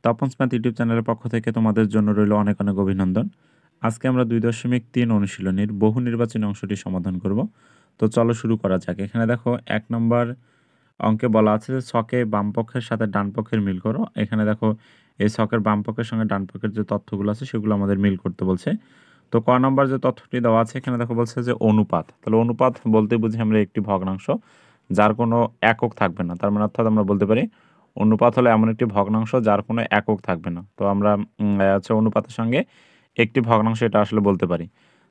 তপনস math YouTube চ্যানেলের পক্ষ থেকে তোমাদের জন্য রইল অনেক অনেক অভিনন্দন। আজকে আমরা 2.3 অনুশীলনীর বহু নির্বাচনী অংশটি সমাধান করব। তো চলো শুরু করা যাক। এখানে দেখো 1 নম্বর অঙ্কে বলা আছে যে ছকে বাম পক্ষের সাথে ডান পক্ষের মিল করো। এখানে দেখো এই ছকের বাম পক্ষের সঙ্গে ডান পক্ষের যে তথ্যগুলো আছে সেগুলো আমাদের মিল করতে বলছে। তো ক নম্বর যে তথ্যটি দেওয়া আছে এখানে দেখো বলছে যে অনুপাত। তাহলে অনুপাত বলতে বুঝি আমরা একটি ভগ্নাংশ যার কোনো একক থাকবে না। তার মানে অর্থাৎ আমরা বলতে পারি অনুপাত হলো এমন একটি ভগ্নাংশ যার কোনো একক থাকবে না। তো আমরা অনুপাতের সঙ্গে একটি ভগ্নাংশ এটা আসলে বলতে পারি।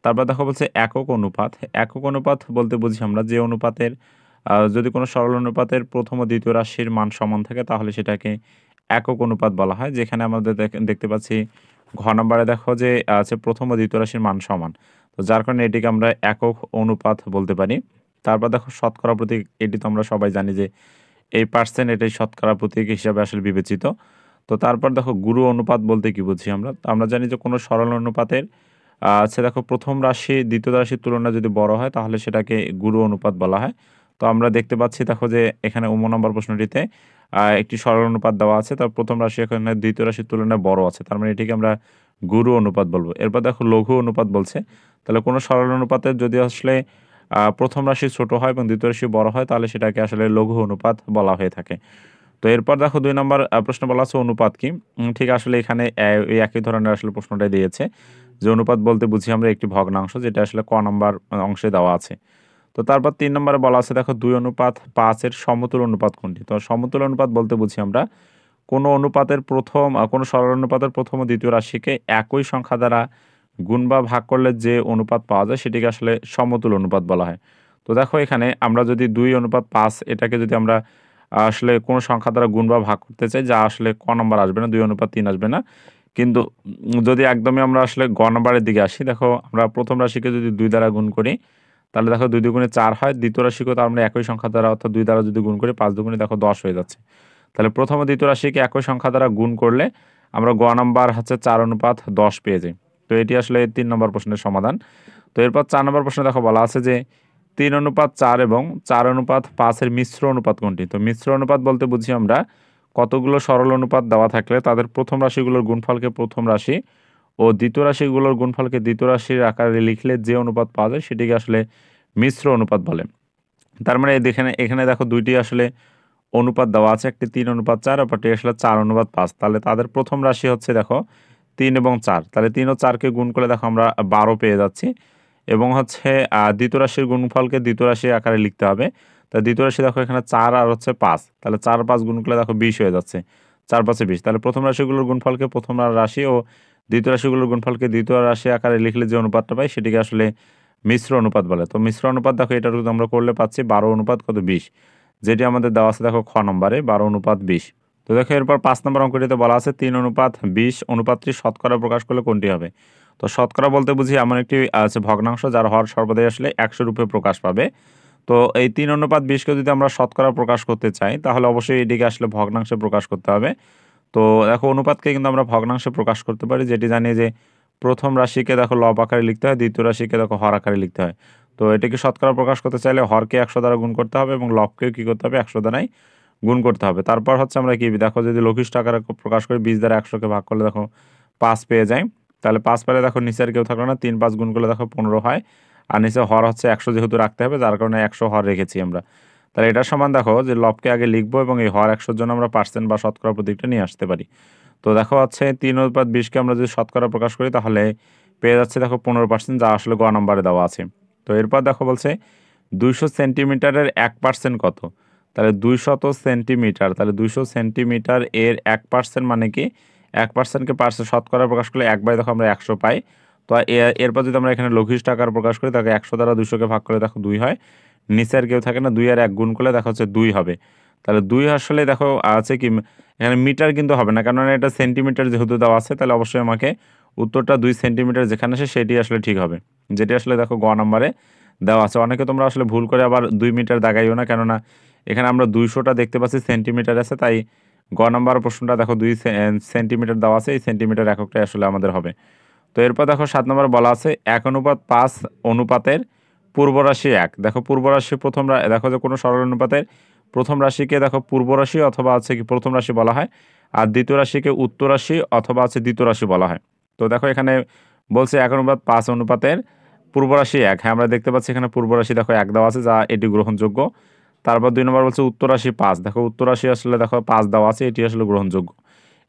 তারপর দেখো বলছে একক অনুপাত। একক অনুপাত বলতে বুঝি আমরা যে অনুপাতের যদি কোনো সরল অনুপাতের প্রথম ও দ্বিতীয় রাশির মান সমান থাকে তাহলে সেটাকে একক অনুপাত বলা হয়। যেখানে আমাদের দেখতে পাচ্ছি ঘ নম্বরে দেখো যে আছে প্রথম ও দ্বিতীয় রাশির মান সমান। তো যার কারণে এটিকে আমরা একক অনুপাত বলতে পারি। তারপর দেখো শতকরা প্রতীক, এটি তো আমরা সবাই জানি যে এই পার্সেন্ট এটাই শতকরা প্রতীক হিসাবে আসলে বিবেচিত। তো তারপর দেখো গুরু অনুপাত বলতে কি বুঝি আমরা জানি যে কোনো সরল অনুপাতের দেখো প্রথম রাশি দ্বিতীয় রাশির তুলনায় যদি বড় হয় তাহলে সেটাকে গুরু অনুপাত বলা হয়। তো আমরা দেখতে পাচ্ছি দেখো যে এখানে নম্বর প্রশ্নটিতে একটি সরল অনুপাত দেওয়া আছে, তার প্রথম রাশি এখানে দ্বিতীয় রাশির তুলনায় বড় আছে, তার মানে এটিকে আমরা গুরু অনুপাত বলবো। এরপর দেখো লঘু অনুপাত বলছে। তাহলে কোনো সরল অনুপাতের যদি আসলে প্রথম রাশি ছোট হয় এবং দ্বিতীয় রাশি বড় হয় তাহলে সেটাকে আসলে লঘু অনুপাত বলা হয়ে থাকে। তো এরপর দেখো 2 নম্বর প্রশ্ন বলা আছে অনুপাত কি। ঠিক আসলে এখানে এই একই ধরনের আসলে প্রশ্নটাই দিয়েছে যে অনুপাত বলতে বুঝি আমরা একটি ভগ্নাংশ, যেটা আসলে ক নম্বর অংশে দেওয়া আছে। তো তারপর 3 নম্বরে বলা আছে দেখো 2:5 এর সমতুল অনুপাত কোনটি। তো সমতুল অনুপাত বলতে বুঝি আমরা কোনো অনুপাতের কোনো সরল অনুপাতের প্রথম ও দ্বিতীয় রাশিকে একই সংখ্যা দ্বারা গুণ বা ভাগ করলে যে অনুপাত পাওয়া যায় সেটিকে আসলে সমতুল অনুপাত বলা হয়। তো দেখো এখানে আমরা যদি 2:5 এটাকে যদি আমরা আসলে কোনো সংখ্যা দ্বারা গুণ বা ভাগ করতে চাই, যা আসলে ক নম্বর আসবে না, 2:3 আসবে না। কিন্তু যদি একদমই আমরা আসলে গ নম্বরের দিকে আসি, দেখো আমরা প্রথম রাশিকে যদি 2 দ্বারা গুণ করি তাহলে দেখো 2 দুগুণে 4 হয়। দ্বিতীয় রাশিকেও তো আমরা একই সংখ্যা দ্বারা অর্থাৎ 2 দ্বারা যদি গুণ করি 5 দুগুণে দেখো 10 হয়ে যাচ্ছে। তাহলে প্রথম ও দ্বিতীয় রাশিকে একই সংখ্যা দ্বারা গুণ করলে আমরা গ নাম্বার 4:10 পেয়ে যাই। তো এটি আসলে 3 নম্বর প্রশ্নের সমাধান। তো এরপর 4 নম্বর প্রশ্নে দেখো বলা আছে যে 3:4 এবং 4:5 এর মিশ্র অনুপাত কোনটি। তো মিশ্র অনুপাত বলতে বুঝি আমরা কতগুলো সরল অনুপাত দেওয়া থাকলে তাদের প্রথম রাশিগুলোর গুণফলকে প্রথম রাশি ও দ্বিতীয় রাশিগুলোর গুণফলকে দ্বিতীয় রাশির আকারে লিখলে যে অনুপাত পাওয়া যায় সেটিকে আসলে মিশ্র অনুপাত বলে। তার মানে এখানে দেখো দুইটি আসলে অনুপাত দেওয়া আছে, একটি 3:4 অপরটি আসলে 4:5। তাহলে তাদের প্রথম রাশি হচ্ছে দেখো 3 এবং 4। তাহলে 3 ও 4কে গুণ করলে দেখো আমরা 12 পেয়ে যাচ্ছি এবং হচ্ছে দ্বিতীয় রাশির গুণফলকে দ্বিতীয় রাশির আকারে লিখতে হবে। তা দ্বিতীয় রাশি দেখো এখানে 4 আর হচ্ছে 5, তাহলে 4 5 গুণ করলে দেখো 20 হয়ে যাচ্ছে। 4 5 20। তাহলে প্রথম রাশিগুলোর গুণফলকে প্রথম রাশি ও দ্বিতীয় রাশিগুলোর গুণফলকে দ্বিতীয় রাশি আকারে লিখলে যে অনুপাতটা পাই সেটিকে আসলে মিশ্র অনুপাত বলে। তো মিশ্র অনুপাত দেখো এটা যদি আমরা করলে পাচ্ছি 12:20, যেটি আমাদের দেওয়া আছে দেখো খ নম্বরে 12:20। তো দেখো এরপর 5 নম্বর অঙ্কটিতে বলা আছে 3:20 অনুপাতটি শতকরা প্রকাশ করলে কোনটি হবে। তো শতকরা বলতে বুঝি এমন একটি ভগ্নাংশ যার হর সর্বদাই আসলে 100 রূপে প্রকাশ পাবে। তো এই 3:20কে যদি আমরা শতকরা প্রকাশ করতে চাই তাহলে অবশ্যই এটিকে আসলে ভগ্নাংশে প্রকাশ করতে হবে। তো দেখো অনুপাতকে কিন্তু আমরা ভগ্নাংশে প্রকাশ করতে পারি, যেটি জানি যে প্রথম রাশিকে দেখো লব আকারে লিখতে হয়, দ্বিতীয় রাশিকে দেখো হর আকারে লিখতে হয়। তো এটাকে শতকরা প্রকাশ করতে চাইলে হরকে 100 দ্বারা গুণ করতে হবে এবং লবকেও কী করতে হবে 100 দ্বারাই গুণ করতে হবে। তারপর হচ্ছে আমরা কি দেখো যদি লঘিষ্ঠ আকারে প্রকাশ করি 20 দ্বারা 100কে ভাগ করলে দেখো 5 পেয়ে যাই। তাহলে 5 পেলে দেখো নিচে আর কেউ থাকলো না, 3 5 গুণ করলে দেখো 15 হয়। আর নিচে হর হচ্ছে 100 যেহেতু রাখতে হবে যার কারণে 100 হর রেখেছি আমরা। তাহলে এটার সমান দেখো যে লবকে আগে লিখবো এবং এই হর 100 জন্য আমরা পার্সেন্ট বা শতকরা প্রতীকটা নিয়ে আসতে পারি। তো দেখো হচ্ছে 3:20কে আমরা যদি শতকরা প্রকাশ করি তাহলে পেয়ে যাচ্ছে দেখো 15%, যা আসলে গ নম্বরে দেওয়া আছে। তো এরপর দেখো বলছে 200 সেন্টিমিটারের 1% কত। তাহলে 200 সেন্টিমিটার, তাহলে 200 সেন্টিমিটার এর 1% মানে কি 1%কে শতকরা প্রকাশ করলে 1/, দেখো আমরা 100 পাই। তো এরপর যদি আমরা এখানে লঘিষ্ঠ আকার প্রকাশ করি তাকে 100 দ্বারা 200কে ভাগ করে দেখো 2 হয়। নিচে আর কেউ থাকে না, 2 আর 1 গুণ করলে দেখা হচ্ছে 2 হবে। তাহলে 2 আসলে দেখো আছে কি এখানে মিটার কিন্তু হবে না, কেননা এটা সেন্টিমিটার যেহেতু দেওয়া আছে, তাহলে অবশ্যই আমাকে উত্তরটা 2 সেন্টিমিটার যেখানে আসে সেটি আসলে ঠিক হবে, যেটি আসলে দেখো গ নম্বরে দেওয়া আছে। অনেকে তোমরা আসলে ভুল করে আবার 2 মিটার দাগাইও না, কেননা এখানে আমরা 200টা দেখতে পাচ্ছি সেন্টিমিটার আছে, তাই গ নম্বর প্রশ্নটা দেখো 2 সেন্টিমিটার দেওয়া আছে, এই সেন্টিমিটার এককটাই আসলে আমাদের হবে। তো এরপর দেখো 7 নম্বর বলা আছে 1:5 অনুপাতের পূর্ব রাশি 1। দেখো পূর্ব রাশি দেখো যে কোনো সরল অনুপাতের প্রথম রাশিকে দেখো পূর্ব রাশি অথবা কি প্রথম রাশি বলা হয়, আর দ্বিতীয় রাশিকে উত্তর রাশি অথবা হচ্ছে দ্বিতীয় রাশি বলা হয়। তো দেখো এখানে বলছে 1:5 অনুপাতের পূর্ব রাশি 1। হ্যাঁ, আমরা দেখতে পাচ্ছি এখানে পূর্ব রাশি দেখো 1 দেওয়া আছে, যা এটি গ্রহণযোগ্য। তারপর 2 নম্বর বলছে উত্তর রাশি 5। দেখো উত্তর রাশি আসলে দেখো 5 দেওয়া আছে, এটি আসলে গ্রহণযোগ্য।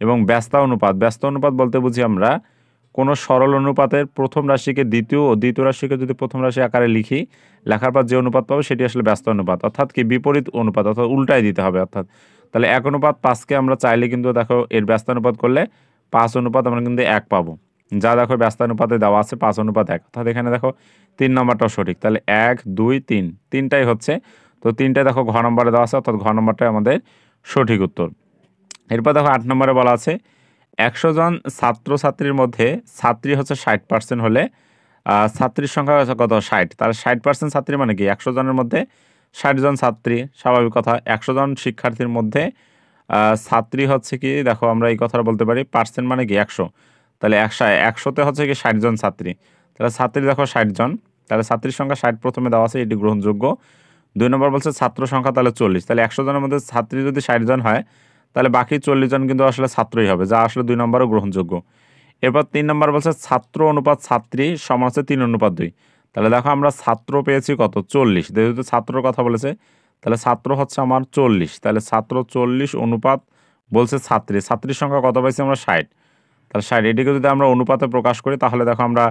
এবং ব্যস্ত অনুপাত, ব্যস্ত অনুপাত বলতে বুঝি আমরা কোনো সরল অনুপাতের প্রথম রাশিকে দ্বিতীয় ও দ্বিতীয় রাশিকে যদি প্রথম রাশি আকারে লিখি, লেখার পর যে অনুপাত পাবো সেটি আসলে ব্যস্ত অনুপাত, অর্থাৎ কি বিপরীত অনুপাত, অর্থাৎ উল্টাই দিতে হবে। অর্থাৎ তাহলে 1:5কে আমরা চাইলে কিন্তু দেখো এর ব্যস্ত অনুপাত করলে 5 অনুপাত আমরা কিন্তু 1 পাবো, যা দেখো ব্যস্ত অনুপাতে দেওয়া আছে 5:1। অর্থাৎ এখানে দেখো 3 নম্বরটাও সঠিক। তাহলে 1 2 3 তিনটাই হচ্ছে। তো তিনটাই দেখো ঘ নম্বরে দেওয়া আছে, অর্থাৎ ঘ নম্বরটাই আমাদের সঠিক উত্তর। এরপর দেখো 8 নম্বরে বলা আছে 100 জন ছাত্রছাত্রীর মধ্যে ছাত্রী হচ্ছে 60% হলে ছাত্রীর সংখ্যা হচ্ছে কত? 60। তাহলে 60% ছাত্রী মানে কি? 100 জনের মধ্যে 60 জন ছাত্রী, স্বাভাবিক কথা। 100 জন শিক্ষার্থীর মধ্যে ছাত্রী হচ্ছে কি, দেখো আমরা এই কথাটা বলতে পারি পার্সেন্ট মানে কি 100। তাহলে 100তে হচ্ছে কি 60 জন ছাত্রী। তাহলে ছাত্রী দেখো 60 জন, তাহলে ছাত্রীর সংখ্যা 60 প্রথমে দেওয়া আছে, এটি গ্রহণযোগ্য। 2 নম্বর বলছে ছাত্র সংখ্যা তাহলে 40। তাহলে 100 জনের মধ্যে ছাত্রী যদি 60 জন হয়, তাহলে বাকি 40 জন কিন্তু আসলে ছাত্রই হবে, যা আসলে 2 নম্বরও গ্রহণযোগ্য। এরপর 3 নম্বর বলছে ছাত্র অনুপাত ছাত্রী সমান হচ্ছে 3:2। তাহলে দেখো আমরা ছাত্র পেয়েছি কত? 40। যেহেতু ছাত্রর কথা বলেছে, তাহলে ছাত্র হচ্ছে আমার 40। তাহলে ছাত্র 40 অনুপাত বলছে ছাত্রী, ছাত্রীর সংখ্যা কত পাইছি আমরা? 60। তাহলে 60, এটিকে যদি আমরা অনুপাতে প্রকাশ করি তাহলে দেখো আমরা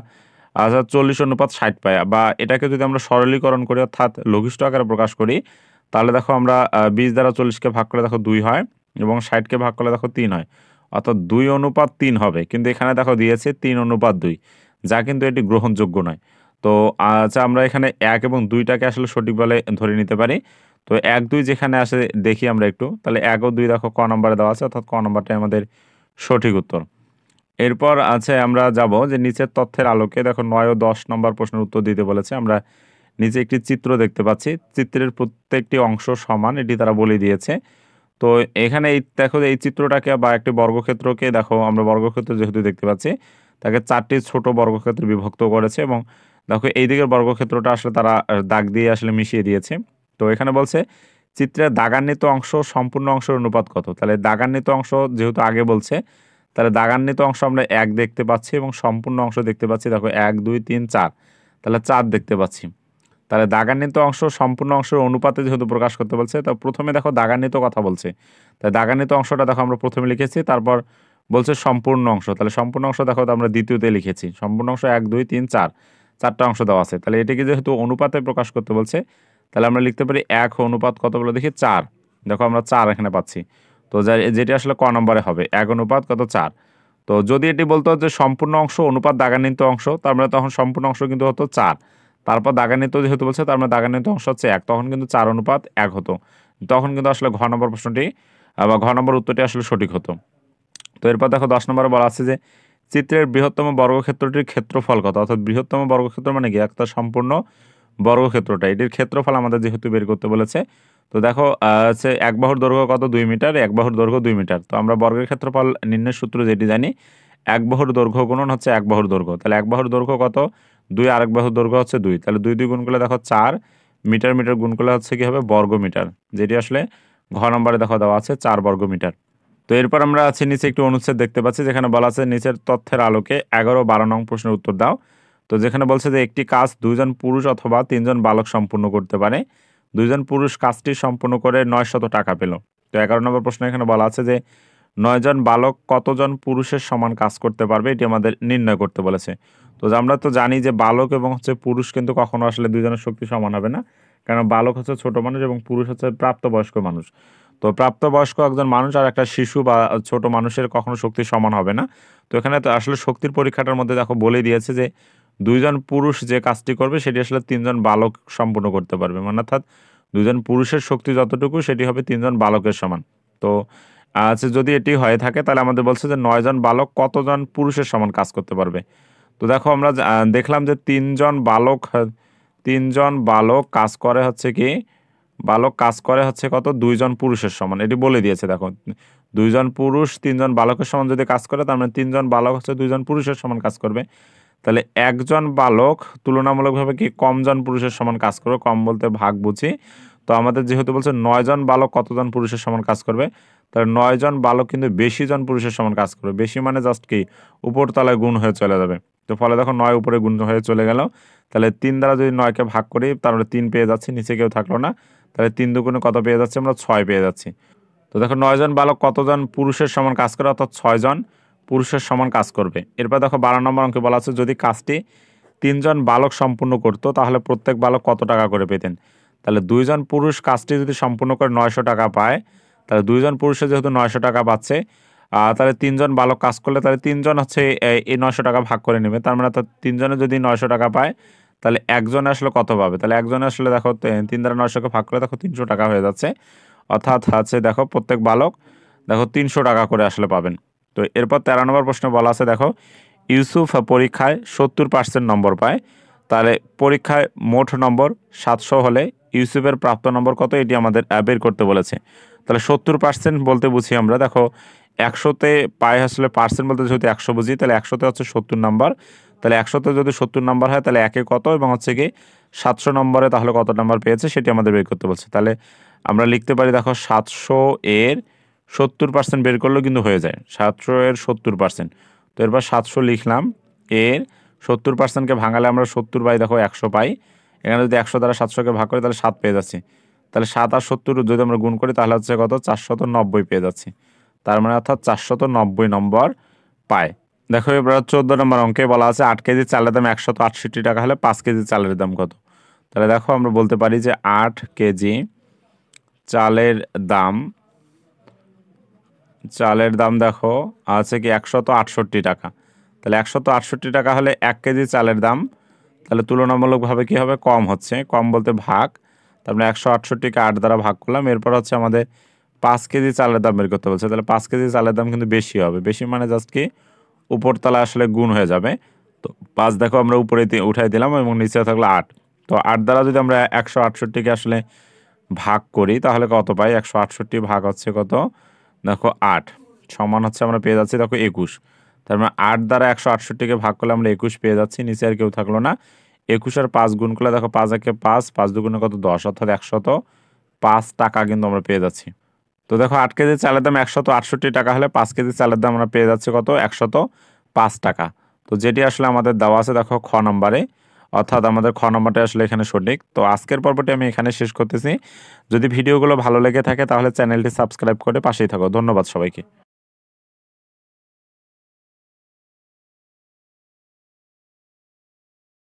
40:60 পাই। বা এটাকে যদি আমরা সরলীকরণ করি, অর্থাৎ লঘিষ্ঠ আকারে প্রকাশ করি, তাহলে দেখো আমরা 20 দ্বারা 40কে ভাগ করলে দেখো 2 হয়, এবং 60কে ভাগ করলে দেখো 3 হয়, অর্থাৎ 2:3 হবে। কিন্তু এখানে দেখো দিয়েছে 3:2, যা কিন্তু এটি গ্রহণযোগ্য নয়। তো আচ্ছা, আমরা এখানে 1 এবং 2টাকে আসলে সঠিক বলে ধরে নিতে পারি। তো 1 2 যেখানে আসে দেখি আমরা একটু, তাহলে 1 ও 2 দেখো ক নম্বরে দেওয়া আছে, অর্থাৎ ক নম্বরটাই আমাদের সঠিক উত্তর। এরপর আছে আমরা যাব যে নিচের তথ্যের আলোকে দেখো 9 ও 10 নম্বর প্রশ্নের উত্তর দিতে বলেছে। আমরা নিচে একটি চিত্র দেখতে পাচ্ছি, চিত্রের প্রত্যেকটি অংশ সমান, এটি তারা বলে দিয়েছে। তো এখানে এই দেখো এই চিত্রটাকে বা একটি বর্গক্ষেত্রকে দেখো, আমরা বর্গক্ষেত্র যেহেতু দেখতে পাচ্ছি, তাকে 4টি ছোট বর্গক্ষেত্রে বিভক্ত করেছে। এবং দেখো এই দিকের বর্গক্ষেত্রটা আসলে তারা দাগ দিয়ে আসলে মিশিয়ে দিয়েছে। তো এখানে বলছে চিত্রের দাগান্বিত অংশ সম্পূর্ণ অংশের অনুপাত কত? তাহলে দাগান্বিত অংশ যেহেতু আগে বলছে, তাহলে দাগান্বিত অংশ আমরা 1 দেখতে পাচ্ছি এবং সম্পূর্ণ অংশ দেখতে পাচ্ছি দেখো 1 2 3 4, তাহলে 4 দেখতে পাচ্ছি। তাহলে দাগান্বিত অংশ সম্পূর্ণ অংশের অনুপাতে যেহেতু প্রকাশ করতে বলছে, তা প্রথমে দেখো দাগান্বিত কথা বলছে, তাই দাগান্বিত অংশটা দেখো আমরা প্রথমে লিখেছি, তারপর বলছে সম্পূর্ণ অংশ। তাহলে সম্পূর্ণ অংশ দেখো আমরা দ্বিতীয়তে লিখেছি, সম্পূর্ণ অংশ 1 2 3 4, 4টা অংশ দেওয়া আছে। তাহলে এটিকে যেহেতু অনুপাতে প্রকাশ করতে বলছে, তাহলে আমরা লিখতে পারি 1 অনুপাত কত বলে দেখি 4। দেখো আমরা 4 এখানে পাচ্ছি। তো যেটি আসলে ক নম্বরে হবে 1 অনুপাত কত? 4। তো যদি এটি বলতো যে সম্পূর্ণ অংশ অনুপাত দাগান্বিত অংশ, তার মানে তখন সম্পূর্ণ অংশ কিন্তু হতো 4। তারপর দাগান্বিত যেহেতু বলছে, তার মানে দাগান্বিত অংশ হচ্ছে 1, তখন কিন্তু 4 অনুপাত 1 হতো। তখন কিন্তু আসলে ঘ নম্বর প্রশ্নটি বা ঘ নম্বর উত্তরটি আসলে সঠিক হতো। তো এরপর দেখো 10 নম্বরে বলা আছে যে চিত্রের বৃহত্তম বর্গক্ষেত্রটির ক্ষেত্রফল কত? অর্থাৎ বৃহত্তম বর্গক্ষেত্র মানে কি? একটা সম্পূর্ণ বর্গক্ষেত্রটা, এটির ক্ষেত্রফল আমাদের যেহেতু বের করতে বলেছে। তো দেখো হচ্ছে এক বাহুর দৈর্ঘ্য কত? 2 মিটার, এক বাহুর দৈর্ঘ্য 2 মিটার। তো আমরা বর্গের ক্ষেত্রফল নির্ণয়ের সূত্র যেটি জানি, এক বাহুর দৈর্ঘ্য গুণন হচ্ছে এক বাহুর দৈর্ঘ্য। তাহলে এক বাহুর দৈর্ঘ্য কত? 2, আরেক বাহুর দৈর্ঘ্য হচ্ছে 2। তাহলে 2 2 গুণ করলে দেখো 4 মিটার, মিটার গুণ করলে হচ্ছে কি হবে? বর্গ মিটার, যেটি আসলে ঘ নম্বরে দেখো দেওয়া আছে 4 বর্গ মিটার। তো এরপর আমরা আছে নিচে একটি অনুচ্ছেদ দেখতে পাচ্ছি, যেখানে বলা আছে নিচের তথ্যের আলোকে 11 ও 12 নং প্রশ্নের উত্তর দাও। তো যেখানে বলছে যে একটি কাজ 2 জন পুরুষ অথবা 3 জন বালক সম্পূর্ণ করতে পারে। 2 জন পুরুষ কাজটি সম্পূর্ণ করে 900 টাকা পেল। তো 11 নম্বর প্রশ্ন এখানে বলা আছে যে 9 জন বালক কতজন পুরুষের সমান কাজ করতে পারবে, এটি আমাদের নির্ণয় করতে বলেছে। তো আমরা তো জানি যে বালক এবং হচ্ছে পুরুষ কিন্তু কখনো আসলে দুজনের শক্তি সমান হবে না, কারণ বালক হচ্ছে ছোট মানুষ এবং পুরুষ হচ্ছে প্রাপ্তবয়স্ক মানুষ। তো প্রাপ্তবয়স্ক একজন মানুষ আর একটা শিশু বা ছোট মানুষের কখনো শক্তি সমান হবে না। তো এখানে তো আসলে শক্তির পরীক্ষাটার মধ্যে দেখো বলে দিয়েছে যে 2 জন পুরুষ যে কাজটি করবে সেটি আসলে 3 জন বালক সম্পূর্ণ করতে পারবে, মানে অর্থাৎ 2 জন পুরুষের শক্তি যতটুকু সেটি হবে 3 জন বালকের সমান। তো আচ্ছা, যদি এটি হয়ে থাকে তাহলে আমাদের বলছে যে 9 জন বালক কতজন পুরুষের সমান কাজ করতে পারবে। তো দেখো আমরা দেখলাম যে 3 জন বালক কাজ করে হচ্ছে কি, বালক কাজ করে হচ্ছে কত? 2 জন পুরুষের সমান, এটি বলে দিয়েছে। দেখো 2 জন পুরুষ 3 জন বালকের সমান যদি কাজ করে, তার মানে 3 জন বালক হচ্ছে 2 জন পুরুষের সমান কাজ করবে। তাহলে একজন বালক তুলনামূলকভাবে কি কম জন পুরুষের সমান কাজ করবে, কম বলতে ভাগ বুঝি। তো আমাদের যেহেতু বলছে 9 জন বালক কতজন পুরুষের সমান কাজ করবে, তাহলে 9 জন বালক কিন্তু বেশি জন পুরুষের সমান কাজ করবে। বেশি মানে জাস্ট কি উপর তলায় গুণ হয়ে চলে যাবে। তো ফলে দেখো 9 উপরে গুণ হয়ে চলে গেল। তাহলে 3 দ্বারা যদি 9কে ভাগ করি তাহলে 3 পেয়ে যাচ্ছি, নিচে কেউ থাকলো না। তাহলে 3 দুগুণে কত পেয়ে যাচ্ছি আমরা? 6 পেয়ে যাচ্ছি। তো দেখো 9 জন বালক কতজন পুরুষের সমান কাজ করে, অর্থাৎ 6 জন পুরুষের সমান কাজ করবে। এরপর দেখো 12 নম্বর অঙ্কে বলা আছে যদি কাজটি 3 জন বালক সম্পূর্ণ করতো তাহলে প্রত্যেক বালক কত টাকা করে পেতেন। তাহলে 2 জন পুরুষ কাজটি যদি সম্পূর্ণ করে 900 টাকা পায়, তাহলে 2 জন পুরুষে যেহেতু 900 টাকা পাচ্ছে, তাহলে 3 জন বালক কাজ করলে তাহলে 3 জন হচ্ছে এই 900 টাকা ভাগ করে নেবে। তার মানে অর্থাৎ 3 জনে যদি 900 টাকা পায় তাহলে একজনে আসলে কত পাবে? তাহলে একজনে আসলে দেখো 3 দ্বারা 900কে ভাগ করে দেখো 300 টাকা হয়ে যাচ্ছে। অর্থাৎ হচ্ছে দেখো প্রত্যেক বালক দেখো 300 টাকা করে আসলে পাবেন। তো এরপর 13 নম্বর প্রশ্নে বলা আছে দেখো ইউসুফ পরীক্ষায় 70% নম্বর পায়, তাহলে পরীক্ষায় মোট নম্বর 700 হলে ইউসুফের প্রাপ্ত নম্বর কত, এটি আমাদের বের করতে বলেছে। তাহলে 70% বলতে বুঝি আমরা দেখো 100তে পায় আসলে পার্সেন্ট বলতে যেহেতু 100 বুঝি, তাহলে 100তে হচ্ছে 70 নম্বর। তাহলে 100তে যদি 70 নম্বর হয় তাহলে একে কত এবং হচ্ছে কি 700 নম্বরে তাহলে কত নম্বর পেয়েছে সেটি আমাদের বের করতে বলছে। তাহলে আমরা লিখতে পারি দেখো 700 এর 70% বের করলেও কিন্তু হয়ে যায়। 700 এর 70%। তো এরপর 700 লিখলাম, এর 70%কে ভাঙালে আমরা 70 দেখো 100 পাই। এখানে যদি 100 দ্বারা 700কে ভাগ করি তাহলে 7 পেয়ে যাচ্ছি। তাহলে 7 আর 70 যদি আমরা গুণ করি তাহলে হচ্ছে কত? 490 পেয়ে যাচ্ছি। তার মানে অর্থাৎ 490 নম্বর পায়। দেখো এবার 14 নম্বর অঙ্কে বলা আছে 8 কেজি চালের দাম 168 টাকা হলে 5 কেজি চালের দাম কত। তাহলে দেখো আমরা বলতে পারি যে 8 কেজি চালের দাম দেখো আছে কি 168 টাকা। তাহলে 168 টাকা হলে 1 কেজি চালের দাম তাহলে তুলনামূলকভাবে কি হবে? কম হচ্ছে। কম বলতে ভাগ, তারপরে 168কে 8 দ্বারা ভাগ করলাম। এরপর হচ্ছে আমাদের 5 কেজি চালের দাম বের করতে বলছে। তাহলে 5 কেজি চালের দাম কিন্তু বেশি হবে। বেশি মানে জাস্ট কি উপরতলা আসলে গুণ হয়ে যাবে। তো 5 দেখো আমরা উপরে উঠাই দিলাম এবং নিচে থাকলো 8। তো 8 দ্বারা যদি আমরা 168কে আসলে ভাগ করি তাহলে কত পাই? 168 ভাগ হচ্ছে কত? দেখো 8 সমান হচ্ছে আমরা পেয়ে যাচ্ছি দেখো 21। তার মানে 8 দ্বারা 168কে ভাগ করলে আমরা 21 পেয়ে যাচ্ছি, নিচে আর কেউ থাকলো না। 21 আর 5 গুণ করলে দেখো 5 একে 5, 5 দুগুণে কত? 10, অর্থাৎ 105 টাকা কিন্তু আমরা পেয়ে যাচ্ছি। তো দেখো 8 কেজি চালের দাম 168 টাকা হলে 5 কেজি চালের দাম আমরা পেয়ে যাচ্ছি কত? 105 টাকা। তো যেটি আসলে আমাদের দেওয়া আছে দেখো খ নম্বরে, অর্থাৎ আমাদের খ নম্বরটা আসলে এখানে সঠিক। তো আজকের পর্বটি আমি এখানে শেষ করতেছি। যদি ভিডিওগুলো ভালো লেগে থাকে তাহলে চ্যানেলটি সাবস্ক্রাইব করে পাশেই থাকো। ধন্যবাদ সবাইকে।